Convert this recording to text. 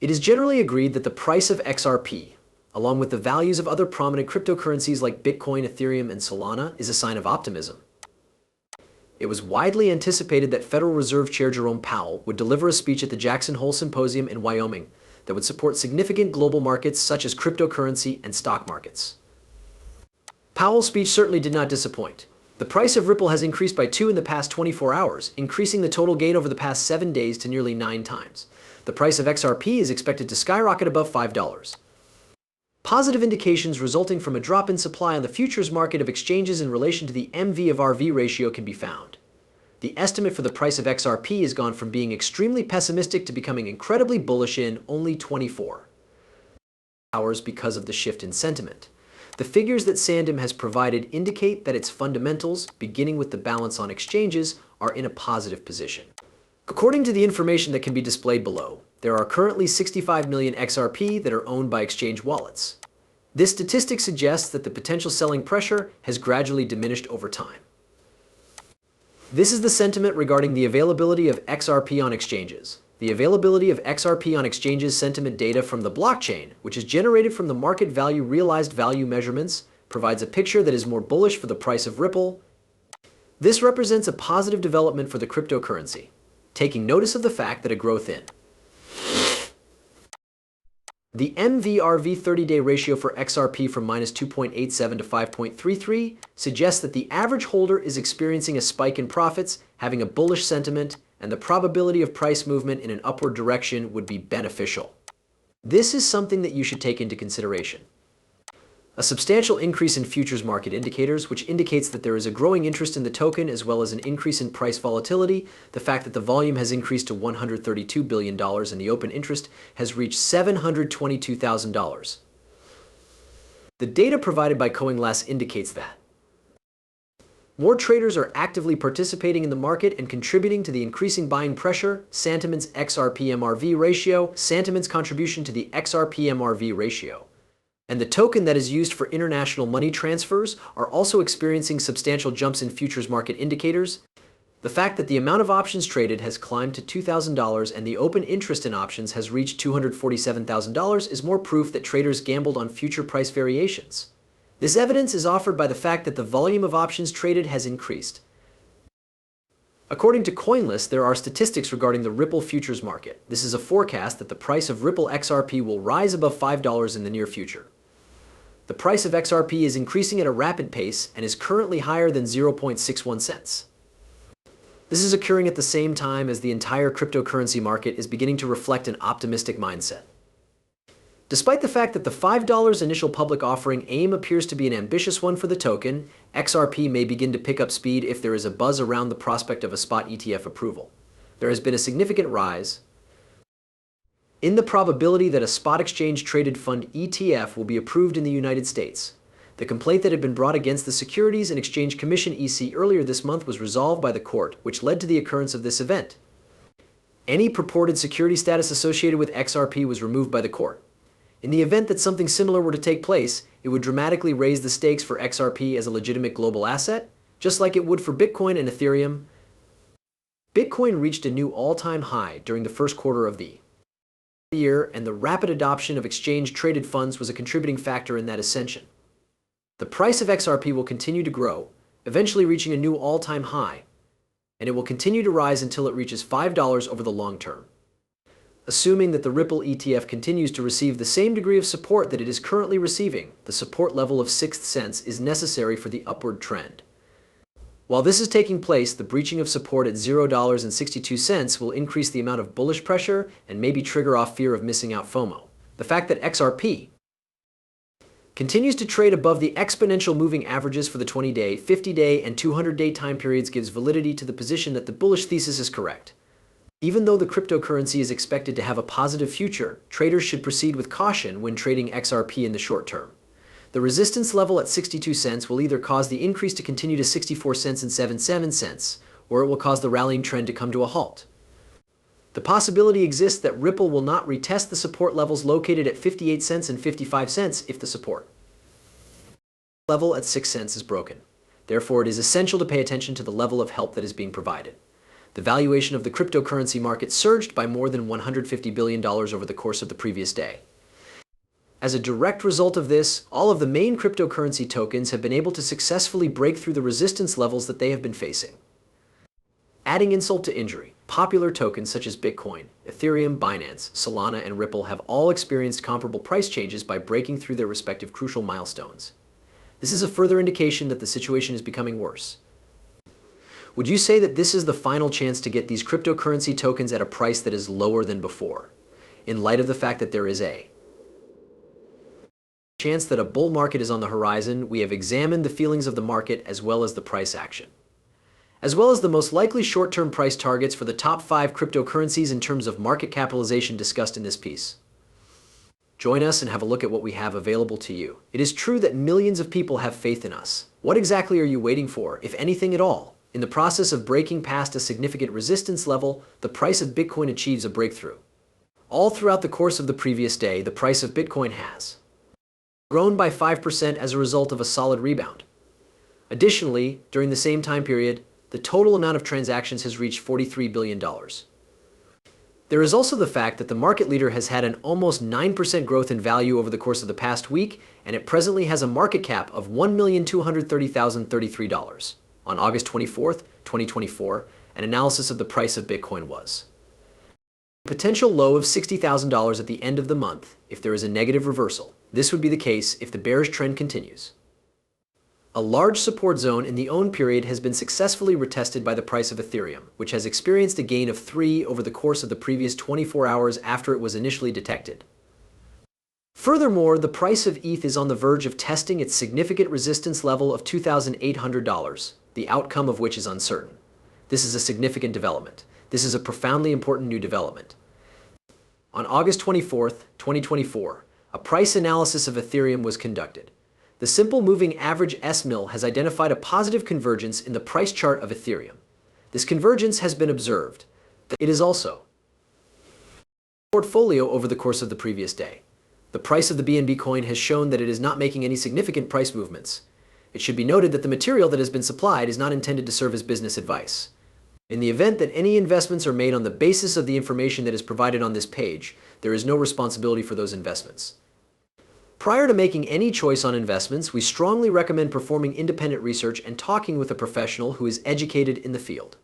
It is generally agreed that the price of XRP, along with the values of other prominent cryptocurrencies like Bitcoin, Ethereum, and Solana, is a sign of optimism. It was widely anticipated that Federal Reserve Chair Jerome Powell would deliver a speech at the Jackson Hole Symposium in Wyoming that would support significant global markets such as cryptocurrency and stock markets. Powell's speech certainly did not disappoint. The price of Ripple has increased by 2 in the past 24 hours, increasing the total gain over the past 7 days to nearly 9 times. The price of XRP is expected to skyrocket above $5. Positive indications resulting from a drop in supply on the futures market of exchanges in relation to the MV/RV ratio can be found. The estimate for the price of XRP has gone from being extremely pessimistic to becoming incredibly bullish in only 24 hours because of the shift in sentiment. The figures that Sandim has provided indicate that its fundamentals, beginning with the balance on exchanges, are in a positive position. According to the information that can be displayed below, there are currently 65 million XRP that are owned by exchange wallets. This statistic suggests that the potential selling pressure has gradually diminished over time. This is the sentiment regarding the availability of XRP on exchanges. The availability of XRP on exchanges sentiment data from the blockchain, which is generated from the market value realized value measurements, provides a picture that is more bullish for the price of Ripple. This represents a positive development for the cryptocurrency, taking notice of the fact that a growth in the MV/RV 30-day ratio for XRP from -2.87 to 5.33 suggests that the average holder is experiencing a spike in profits, having a bullish sentiment, and the probability of price movement in an upward direction would be beneficial. This is something that you should take into consideration. A substantial increase in futures market indicators, which indicates that there is a growing interest in the token as well as an increase in price volatility, the fact that the volume has increased to $132 billion and the open interest has reached $722,000. The data provided by CoinGlass indicates that more traders are actively participating in the market and contributing to the increasing buying pressure. Santiment's XRP-MRV ratio, Santiment's contribution to the XRP-MRV ratio, and the token that is used for international money transfers are also experiencing substantial jumps in futures market indicators. The fact that the amount of options traded has climbed to $2,000 and the open interest in options has reached $247,000 is more proof that traders gambled on future price variations. This evidence is offered by the fact that the volume of options traded has increased. According to CoinList, there are statistics regarding the Ripple futures market. This is a forecast that the price of Ripple XRP will rise above $5 in the near future. The price of XRP is increasing at a rapid pace and is currently higher than 0.61 cents. This is occurring at the same time as the entire cryptocurrency market is beginning to reflect an optimistic mindset. Despite the fact that the $5 initial public offering aim appears to be an ambitious one for the token, XRP may begin to pick up speed if there is a buzz around the prospect of a spot ETF approval. There has been a significant rise in the probability that a spot exchange-traded fund ETF will be approved in the United States. The complaint that had been brought against the Securities and Exchange Commission (EC) earlier this month was resolved by the court, which led to the occurrence of this event. Any purported security status associated with XRP was removed by the court. In the event that something similar were to take place, it would dramatically raise the stakes for XRP as a legitimate global asset, just like it would for Bitcoin and Ethereum. Bitcoin reached a new all-time high during the first quarter of the year, and the rapid adoption of exchange-traded funds was a contributing factor in that ascension. The price of XRP will continue to grow, eventually reaching a new all-time high, and it will continue to rise until it reaches $5 over the long term. Assuming that the Ripple ETF continues to receive the same degree of support that it is currently receiving, the support level of 6 cents is necessary for the upward trend. While this is taking place, the breaching of support at $0.62 will increase the amount of bullish pressure and maybe trigger off fear of missing out FOMO. The fact that XRP continues to trade above the exponential moving averages for the 20-day, 50-day, and 200-day time periods gives validity to the position that the bullish thesis is correct. Even though the cryptocurrency is expected to have a positive future, traders should proceed with caution when trading XRP in the short term. The resistance level at 62 cents will either cause the increase to continue to 64 cents and 77 cents, or it will cause the rallying trend to come to a halt. The possibility exists that Ripple will not retest the support levels located at 58 cents and 55 cents if the support level at 6 cents is broken. Therefore, it is essential to pay attention to the level of help that is being provided. the valuation of the cryptocurrency market surged by more than $150 billion over the course of the previous day. As a direct result of this, all of the main cryptocurrency tokens have been able to successfully break through the resistance levels that they have been facing. Adding insult to injury, popular tokens such as Bitcoin, Ethereum, Binance, Solana, and Ripple have all experienced comparable price changes by breaking through their respective crucial milestones. This is a further indication that the situation is becoming worse. Would you say that this is the final chance to get these cryptocurrency tokens at a price that is lower than before, in light of the fact that there is a chance that a bull market is on the horizon? We have examined the feelings of the market as well as the price action, as well as the most likely short-term price targets for the top 5 cryptocurrencies in terms of market capitalization discussed in this piece. Join us and have a look at what we have available to you. It is true that millions of people have faith in us. What exactly are you waiting for, if anything at all? In the process of breaking past a significant resistance level, the price of Bitcoin achieves a breakthrough. All throughout the course of the previous day, the price of Bitcoin has grown by 5% as a result of a solid rebound. Additionally, during the same time period, the total amount of transactions has reached $43 billion. There is also the fact that the market leader has had an almost 9% growth in value over the course of the past week, and it presently has a market cap of $1,230,033. On August 24th, 2024, an analysis of the price of Bitcoin was a potential low of $60,000 at the end of the month if there is a negative reversal. This would be the case if the bearish trend continues. A large support zone in the own period has been successfully retested by the price of Ethereum, which has experienced a gain of 3 over the course of the previous 24 hours after it was initially detected. Furthermore, the price of ETH is on the verge of testing its significant resistance level of $2,800, the outcome of which is uncertain. This is a significant development. This is a profoundly important new development. On August 24th, 2024, a price analysis of Ethereum was conducted. The simple moving average S-mil has identified a positive convergence in the price chart of Ethereum. This convergence has been observed. It is also portfolio over the course of the previous day. The price of the BNB coin has shown that it is not making any significant price movements. It should be noted that the material that has been supplied is not intended to serve as business advice. In the event that any investments are made on the basis of the information that is provided on this page, there is no responsibility for those investments. Prior to making any choice on investments, we strongly recommend performing independent research and talking with a professional who is educated in the field.